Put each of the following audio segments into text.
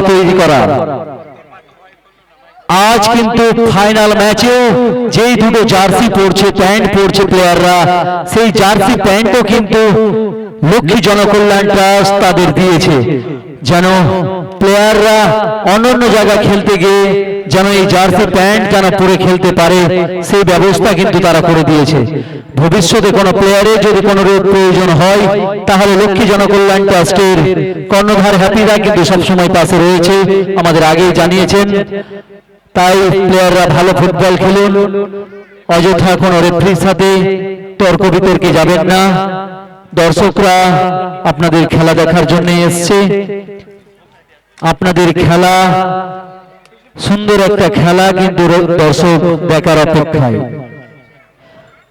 তৈরি করা। আজ কিন্তু ফাইনাল ম্যাচেও যেই দুটো জার্সি পরছে, প্যান্ট পরছে প্লেয়াররা, সেই জার্সি প্যান্টও কিন্তু লক্ষ্মী জনকল্যাণ ট্রাস্ট তাদের দিয়েছে, যেন প্লেয়াররা অন্যান্য জায়গায় খেলতে গিয়ে যেন এই জার্সি প্যান্ট যেন পরে খেলতে পারে, সেই ব্যবস্থা কিন্তু তারা করে দিয়েছে। ভবিষ্যতে কোনো প্লেয়ারের যদি কোনো প্রয়োজন হয় তাহলে লক্ষ্মী জনকল্যাণ ট্রাস্টের কর্ণধার হ্যাপিরা কিন্তু সবসময় পাশে রয়েছে, আমাদের আগেই জানিয়েছেন। তাই প্লেয়াররা ভালো ফুটবল খেলুন, অযথা কোনো রেফারির সাথে তর্ক বিতর্কে যাবেন না। দর্শকরা আপনাদের খেলা দেখার জন্য এসছে, আপনাদের খেলা সুন্দর একটা খেলা, কিন্তু দর্শক দেখার অপেক্ষায়।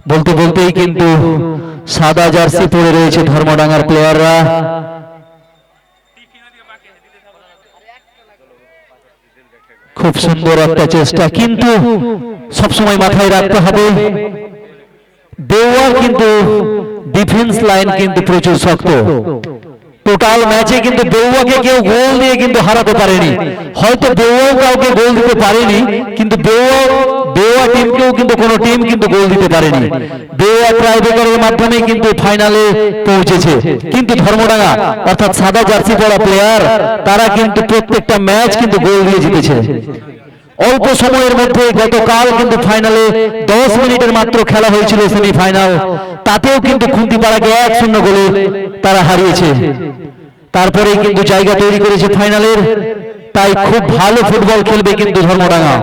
বলতে বলতেই কিন্তু সাদা জার্সি পরে রয়েছে ধর্মডাঙ্গার প্লেয়াররা। খুব সুন্দর একটা চেষ্টা, কিন্তু সবসময় মাথায় রাখতে হবে দেওয়ার কিন্তু ডিফেন্স লাইন কিন্তু প্রচুর শক্ত। টোটাল ম্যাচে কিন্তু বেউয়াকে কেউ গোল দিয়ে কিন্তু হারাতে পারেনি, হয়তো বেউয়াও কাউকে গোল দিতে পারেনি, কিন্তু বেউয়া টিমকেও কিন্তু কোনো টিম কিন্তু গোল দিতে পারেনি। বেউয়া ট্রাইব্রেকারের মাধ্যমে কিন্তু ফাইনালে পৌঁছেছে, কিন্তু ধর্মডাঙ্গা অর্থাৎ সাদা জার্সি পরা প্লেয়ার তারা কিন্তু প্রত্যেকটা ম্যাচ কিন্তু গোল দিয়ে জিতেছে। অল্প সময়ের মধ্যে গতকাল কিন্তু ফাইনালে 10 মিনিটের মাত্র খেলা হয়েছিল সেমিফাইনাল, তাতেও কিন্তু খুন্তিপাড়াকে 1-0 গোলে তারা হারিয়েছে। তারপরেই কিন্তু জায়গা তৈরি করেছে ফাইনালের, তাই খুব ভালো ফুটবল খেলবে কিন্তু ধর্মডাঙ্গা।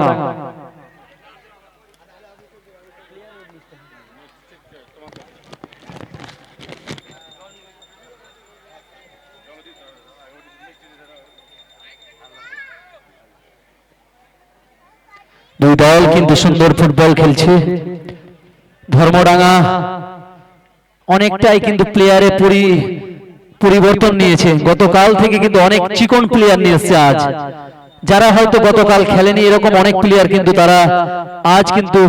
দুই দল কিন্তু সুন্দর ফুটবল খেলছে। ধর্মডাঙ্গা অনেকটাই কিন্তু প্লেয়ারে পরিবর্তন নিয়েছে, গতকাল থেকে কিন্তু অনেক চিকন প্লেয়ার নিয়ে এসছে আজ, যারা হয়তো গতকাল খেলেনি এরকম অনেক প্লেয়ার কিন্তু তারা আজ কিন্তু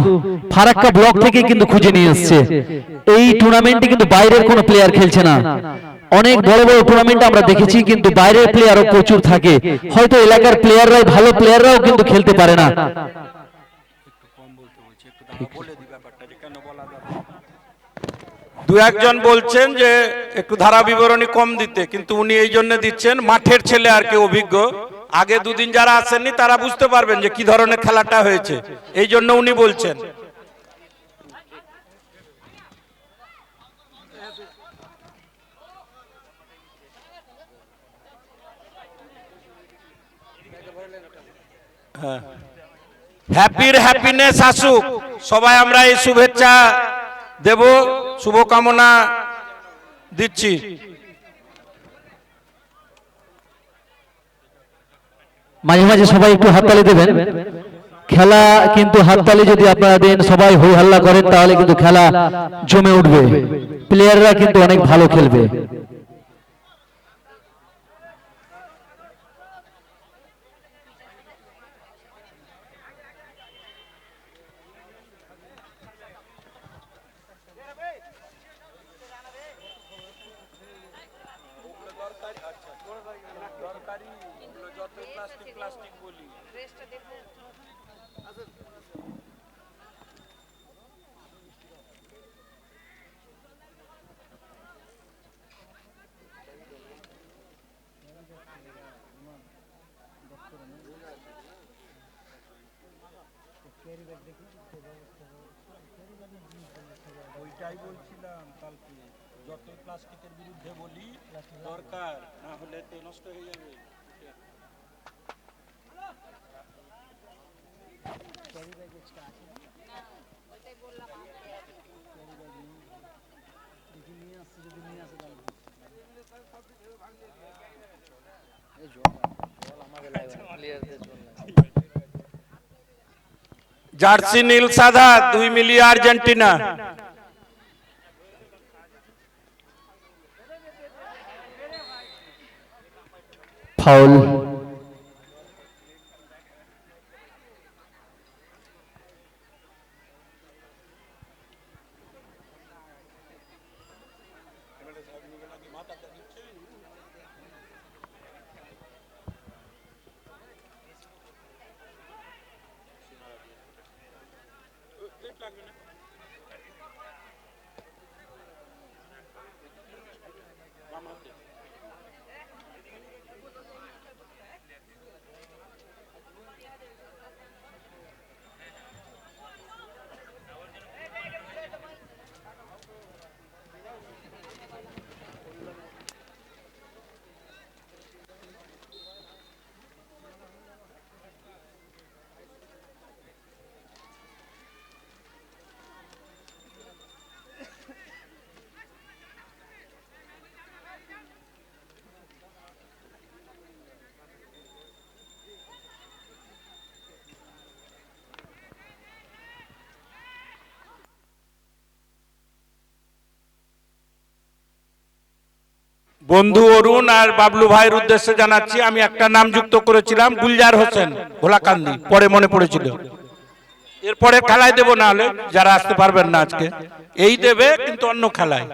ফারাক্কা ব্লক থেকে কিন্তু খুঁজে নিয়ে এসছে। এই টুর্নামেন্টে কিন্তু বাইরের কোনো প্লেয়ার খেলছে না। অনেক বড় বড় টুর্নামেন্ট আমরা দেখেছি কিন্তু বাইরের প্লেয়ারও প্রচুর থাকে, হয়তো এলাকার প্লেয়াররাই ভালো প্লেয়াররাও কিন্তু খেলতে পারে না। দু একজন বলছেন যে একটু ধারা বিবরণী কম দিতে, কিন্তু উনি এই জন্য দিচ্ছেন, মাঠের ছেলে আর কি অভিজ্ঞ, আগে দুদিন যারা আসেননি তারা বুঝতে পারবেন যে কি ধরনের খেলাটা হয়েছে, এই জন্য উনি বলছেন। হ্যাপির হ্যাপিনেস আসুক, সবাই আমরা এই শুভেচ্ছা দেব, শুভকামনা দিচ্ছি। মাঝে মাঝে সবাই একটু হাততালি দেবেন, খেলা কিন্তু হাততালি যদি আপনারা দেন, সবাই হই হাল্লা করেন, তাহলে কিন্তু খেলা জমে উঠবে, প্লেয়াররা কিন্তু অনেক ভালো খেলবে। ওইটাই বলছিলাম, কালকে যতই প্লাস্টিকের বিরুদ্ধে বলি দরকার, না হলে তো নষ্ট হয়ে যাবে। জার্সি নীল সাদা 2 মিলিয়ে আর্জেন্টিনা। ফাউল। বন্ধু অরুণ আর বাবলু ভাইয়ের উদ্দেশ্যে জানাচ্ছি, আমি একটা নাম যুক্ত করেছিলাম, গুলজার হোসেন, ভোলাকান্দি, পরে মনে পড়েছিল। এরপরে খেলায় দেবো, না হলে যারা আসতে পারবেন না আজকে, এই দেবে কিন্তু অন্য খেলায়।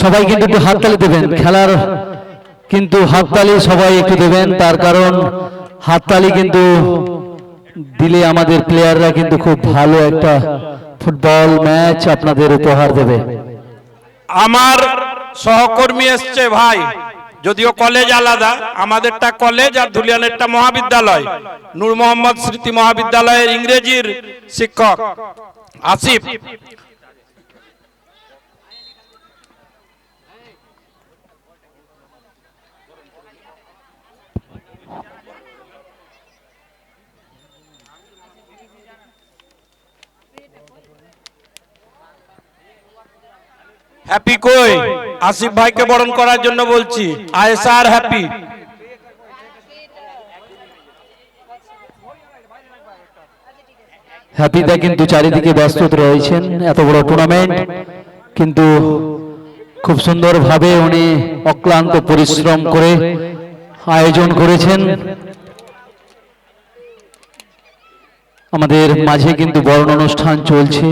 সবাই কিন্তু একটু হাততালি দেবেন, খেলার কিন্তু হাততালি সবাই একটু দেবেন, তার কারণ হাততালি কিন্তু দিলে আমাদের প্লেয়াররা কিন্তু খুব ভালো একটা ফুটবল ম্যাচ আপনাদের উপহার দেবে। আমার সহকর্মী এসছে ভাই, যদিও কলেজ আলাদা, আমাদেরটা কলেজ আর ধুলিয়ানেরটা মহাবিদ্যালয়, নূর মোহাম্মদ স্মৃতি মহাবিদ্যালয়ের ইংরেজির শিক্ষক আসিফ। হ্যাপি কই, আসিফ ভাইকে বরণ করার জন্য বলছি। আয়েশা আর হ্যাপি। হ্যাপিদা কিন্তু চারিদিকে ব্যস্ত রয়েছেন, এত বড় টুর্নামেন্ট কিন্তু খুব সুন্দরভাবে উনি অক্লান্ত পরিশ্রম করে আয়োজন করেছেন। আমাদের মাঝে কিন্তু বরণ অনুষ্ঠান চলছে।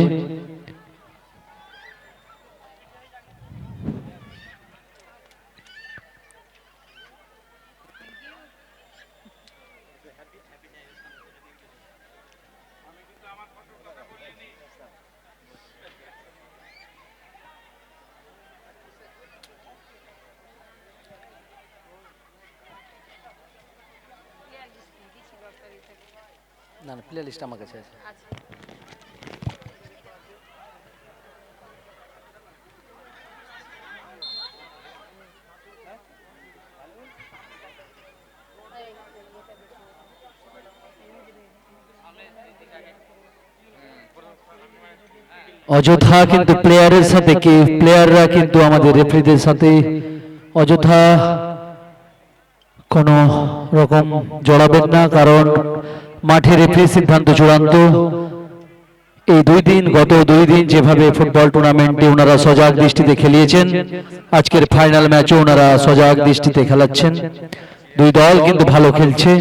না না, প্লে লিস্ট আমার কাছে আছে। অযথা কিন্তু প্লেয়ারের সাথে কি প্লেয়াররা কিন্তু আমাদের রেফারিদের সাথে অযথা কোনো রকম জড়াবেন না, কারণ মাঠে রেফারি সিদ্ধান্ত চূড়ান্ত। এই গত দুই দিন যেভাবে ফুটবল টুর্নামেন্টে ওনারা সজাগ দৃষ্টিতে খেলিয়েছেন, আজকের ফাইনাল ম্যাচও ওনারা সজাগ দৃষ্টিতে খেলাচ্ছেন। দুই দল কিন্তু ভালো খেলছে।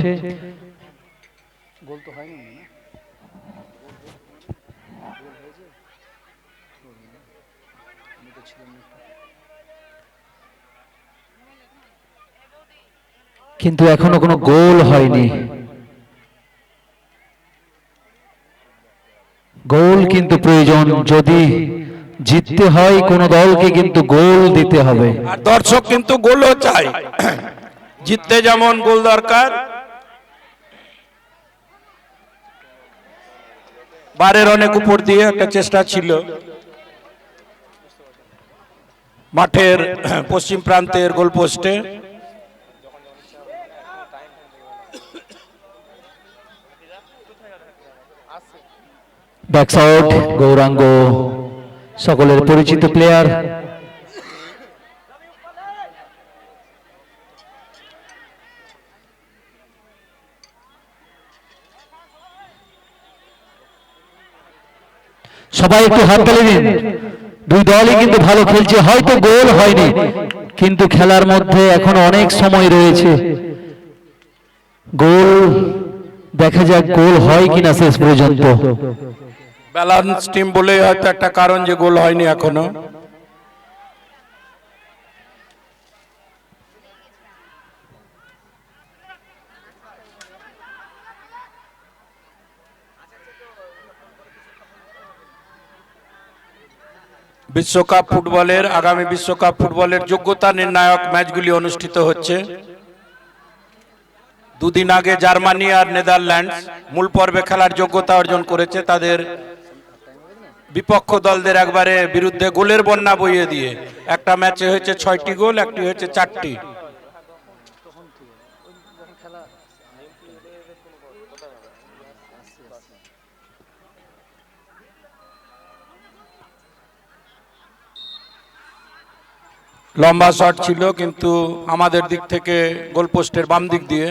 কিন্তু এখনো কোনো গোল হয়নি। গোল কিন্তু প্রয়োজন, যদি জিততে হয় কোন দলকে কিন্তু গোল দিতে হবে। আর দর্শক কিন্তু গোলও চায়, জিততে যেমন গোল দরকার। বারের অনেক উপর দিয়ে একটা চেষ্টা ছিল, মাঠের পশ্চিম প্রান্তের গোলপোস্টে। ব্যাকসাউট গৌরাঙ্গ, সকলের পরিচিত প্লেয়ার। সবাই একটু হাততালি দিন, দুই দলই কিন্তু ভালো খেলছে। হয়তো গোল হয়নি, কিন্তু খেলার মধ্যে এখন অনেক সময় রয়েছে। গোল দেখা যাক গোল হয় কিনা শেষ পর্যন্ত। ব্যালেন্স টিম বলেই হয়তো একটা কারণ যে গোল হয়নি এখনো। বিশ্বকাপ ফুটবলের আগামী বিশ্বকাপ ফুটবলের যোগ্যতা নির্ণায়ক ম্যাচগুলি অনুষ্ঠিত হচ্ছে। দুদিন আগে জার্মানি আর নেদারল্যান্ডস মূল পর্বে খেলার যোগ্যতা অর্জন করেছে, তাদের বিপক্ষ দলদের একবারে বিরুদ্ধে গোলের বন্যা বইয়ে দিয়ে। একটা ম্যাচে হয়েছে 6টি গোল, একটি হয়েছে 4টি। লম্বা শট ছিল কিন্তু আমাদের দিক থেকে গোলপোস্টের বাম দিক দিয়ে।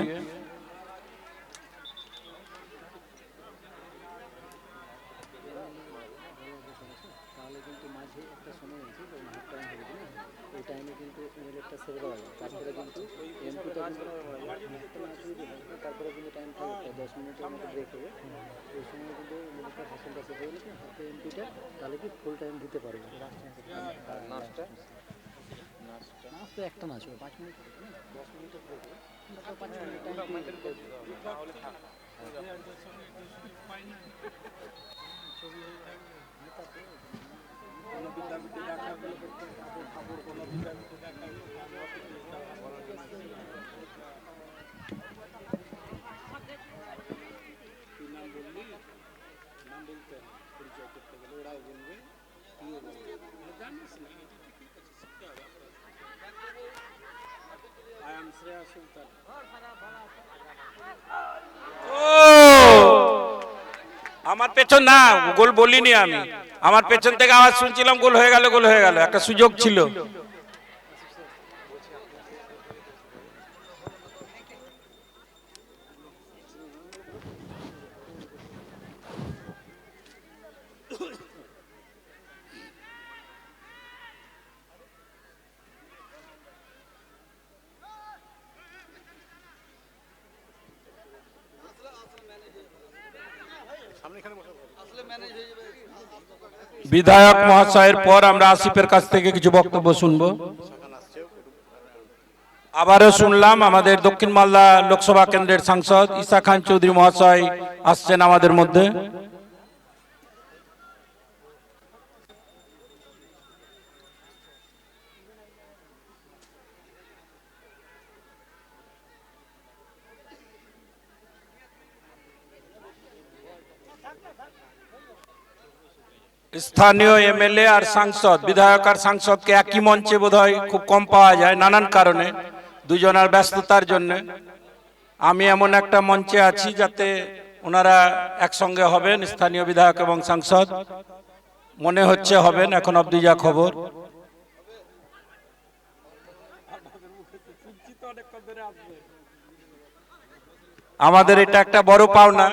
একটা না 5 মিনিট 10 মিনিটের ব্রেক, 5 মিনিট টাইম আমার পেছন না, গোল বলিনি আমি, আমার পেছন থেকে আওয়াজ শুনছিলাম গোল হয়ে গেল, গোল হয়ে গেল, একটা সুযোগ ছিল। বিধায়ক মহাশয়ের পর আমরা আসিফের কাছ থেকে কিছু বক্তব্য শুনবো। আবারও শুনলাম আমাদের দক্ষিণ মালদা লোকসভা কেন্দ্রের সাংসদ ঈসা খান চৌধুরী মহাশয় আসছেন আমাদের মধ্যে। স্থানীয় এমএলএ আর সাংসদ, বিধায়ক আর সাংসদকে একই মঞ্চে বোধহয় খুব কম পাওয়া যায় নানান কারণে, দুজনের ব্যস্ততার জন্য। আমি এমন একটা মঞ্চে আছি যাতে ওনারা একসঙ্গে হবেন, স্থানীয় বিধায়ক এবং সাংসদ মনে হচ্ছে হবেন, এখন অবধি যা খবর। আমাদের এটা একটা বড় পাওনা।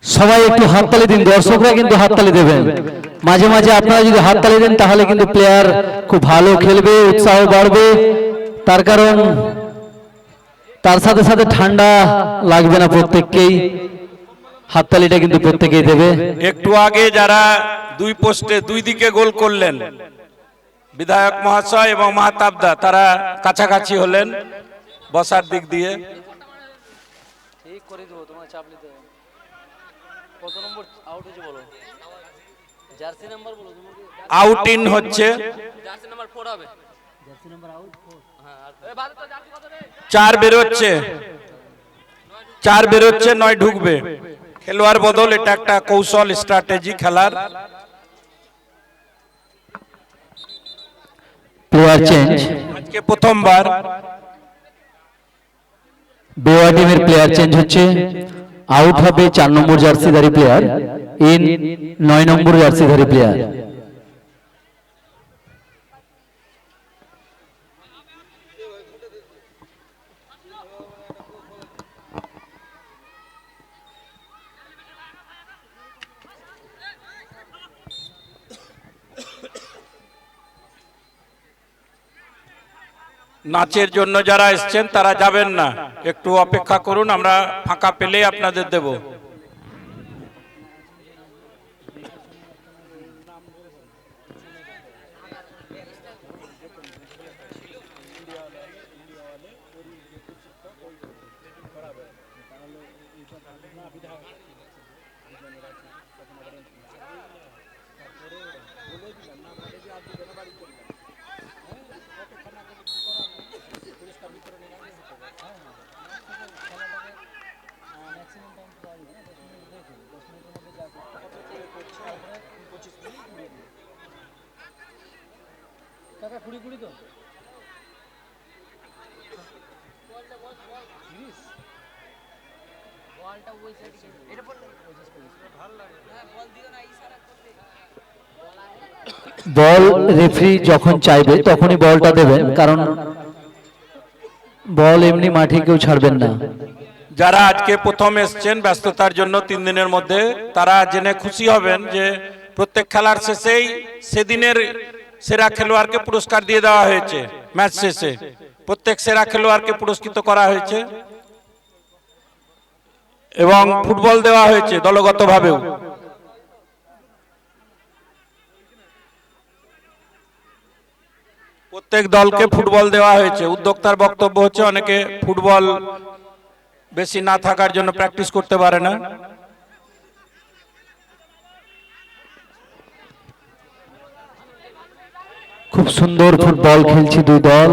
সবাই একটু হাততালি দিন, দর্শকরা কিন্তু হাততালি দেবেন। মাঝে মাঝে আপনারা যদি হাততালি দেন তাহলে কিন্তু প্লেয়ার খুব ভালো খেলবে, উৎসাহ বাড়বে। তার কারণ তার সাথে সাথে ঠান্ডা লাগবে না প্রত্যেককেই, হাততালিটা কিন্তু প্রত্যেকেই দেবে। একটু আগে যারা দুই পোস্টে দুই দিকে গোল করলেন, বিধায়ক মহাশয় এবং মাহতাবদা তারা কাছাকাছি হলেন বসার দিক দিয়ে। ঠিক করে দেবো, তোমার চাপ নিতে হবে। কত নম্বর আউট হয়েছে বলো, জার্সি নাম্বার বলো তোমাকে। আউট ইন হচ্ছে, জার্সি নাম্বার 4 হবে, জার্সি নাম্বার আউট 4। হ্যাঁ, আর এ বাদ তো জার্সি কত রে? 4 বেরোচ্ছে, 4 বেরোচ্ছে, 9 ঢুকবে। খেলোয়াড় বদল, এটা একটা কৌশল স্ট্র্যাটেজি খেলার। প্লেয়ার চেঞ্জ, আজকে প্রথমবার বেওয়া টিমের প্লেয়ার চেঞ্জ হচ্ছে। আউট হবে 4 নম্বর জার্সিধারী প্লেয়ার, ইন 9 নম্বর জার্সিধারী প্লেয়ার। নাচের জন্য যারা এসছেন তারা যাবেন না, একটু অপেক্ষা করুন, আমরা ফাঁকা পেলেই আপনাদের দেব। টাকা কুড়ি কুড়ি তো বলটা ওই সাইডে এটা বল ভালো লাগে, হ্যাঁ বল দিও না ইশারা করতে। বল রেফারি যখন চাইবে তখনই বলটা দেবেন, কারণ বল এমনি মাঠে কেউ ছাড়বেন না। যারা আজকে প্রথম এসছেন ব্যস্ততার জন্য 3 দিনের মধ্যে, তারা জেনে খুশি হবেন যে প্রত্যেক খেলার শেষেই সেদিনের সেরা খেলোয়াড়কে পুরস্কার দিয়ে দেওয়া হয়েছে। ম্যাচ শেষে প্রত্যেক সেরা খেলোয়াড়কে পুরস্কৃত করা হয়েছে এবং ফুটবল দেওয়া হয়েছে দলগতভাবেও। প্রত্যেক দলকে ফুটবল দেওয়া হয়েছে। উদ্যোক্তার বক্তব্য হচ্ছে অনেকে ফুটবল বেশি না থাকার জন্য প্র্যাকটিস করতে পারে না। খুব সুন্দর ফুটবল খেলছে দুই দল,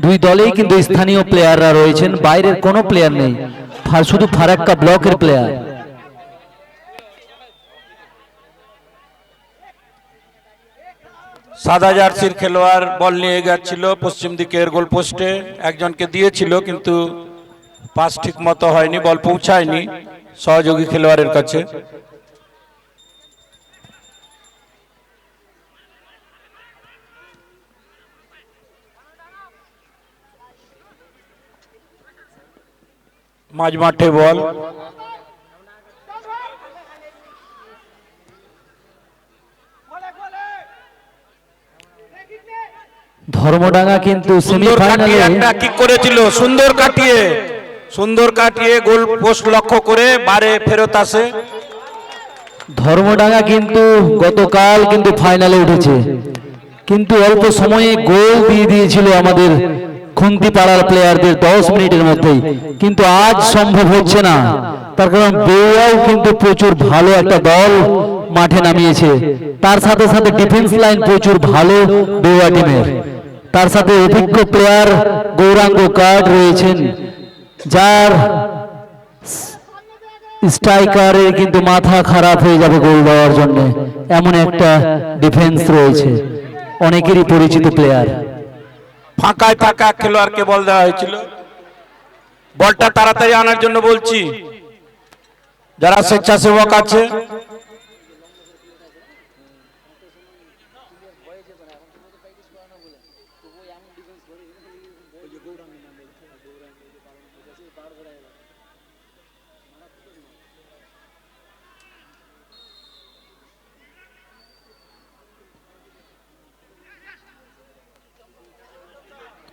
দুই দলেই কিন্তু স্থানীয় প্লেয়াররা রয়েছেন, বাইরের কোনো প্লেয়ার নেই, শুধু ফারাক্কা ব্লকের প্লেয়ার। সাদা জার্সির খেলোয়াড় বল নিয়ে যাচ্ছিল পশ্চিম দিকের গোল পোস্টে, একজনকে দিয়েছিল কিন্তু পাস ঠিক মতো হয়নি, বল পৌঁছায়নি সহযোগী খেলোয়াড়ের কাছে। মাঝ মাঠে বল, ধর্মডাঙ্গা কিন্তু সুন্দর কাটিয়ে সেমিফাইনালে একটা কিক করেছিল, সুন্দর কাটিয়ে গোল পোস্ট লক্ষ্য করে বারে ফেরত আসে। ধর্মডাঙ্গা কিন্তু গতকাল কিন্তু ফাইনালে উঠেছে, কিন্তু অল্প সময়ে গোল দিয়ে দিয়েছিল আমাদের খুন্তিপাড়ার প্লেয়ারদের 10 মিনিটের মধ্যেই, কিন্তু আজ সম্ভব হচ্ছে না, তার কারণ বেওয়াও কিন্তু প্রচুর ভালো একটা দল মাঠে নামিয়েছে, তার সাথে সাথে ডিফেন্স লাইন প্রচুর ভালো বেওয়া টিমের, তার সাথে অভিজ্ঞ প্লেয়ার গৌরাঙ্গ কার্ড রয়েছেন, যার স্ট্রাইকারের কিন্তু মাথা খারাপ হয়ে যাবে গোল দেওয়ার জন্য, এমন একটা ডিফেন্স রয়েছে, অনেকেরই পরিচিত প্লেয়ার। ফাঁকায় ফাঁকা খেলোয়াড়কে বল দেওয়া হয়েছিল। বলটা তাড়াতাড়ি আনার জন্য বলছি যারা স্বেচ্ছাসেবক আছে।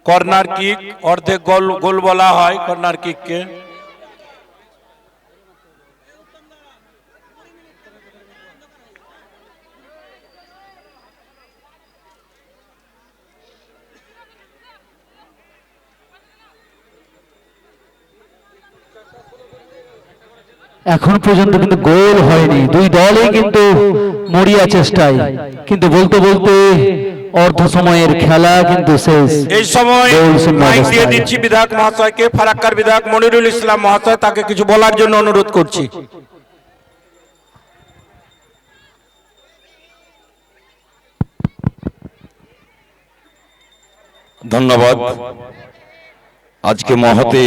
কর্নার কিক, অর্ধেক গোল গোল বলা হয় কর্নার কিককে। এখন পর্যন্ত কিন্তু গোল হয়নি, দুই দলই কিন্তু মরিয়া চেষ্টায়, কিন্তু বলতে বলতে অর্ধ সময়ের খেলা কিন্তু শেষ। এই সময় গোল শূন্য মাইক দিয়ে অবস্থায়। দিচ্ছি বিধায়ক মহাশয়কে, ফারাক্কার বিধায়ক মনিরুল ইসলাম মহাশয়, তাকে কিছু বলার জন্য অনুরোধ করছি। ধন্যবাদ। আজকে মহতে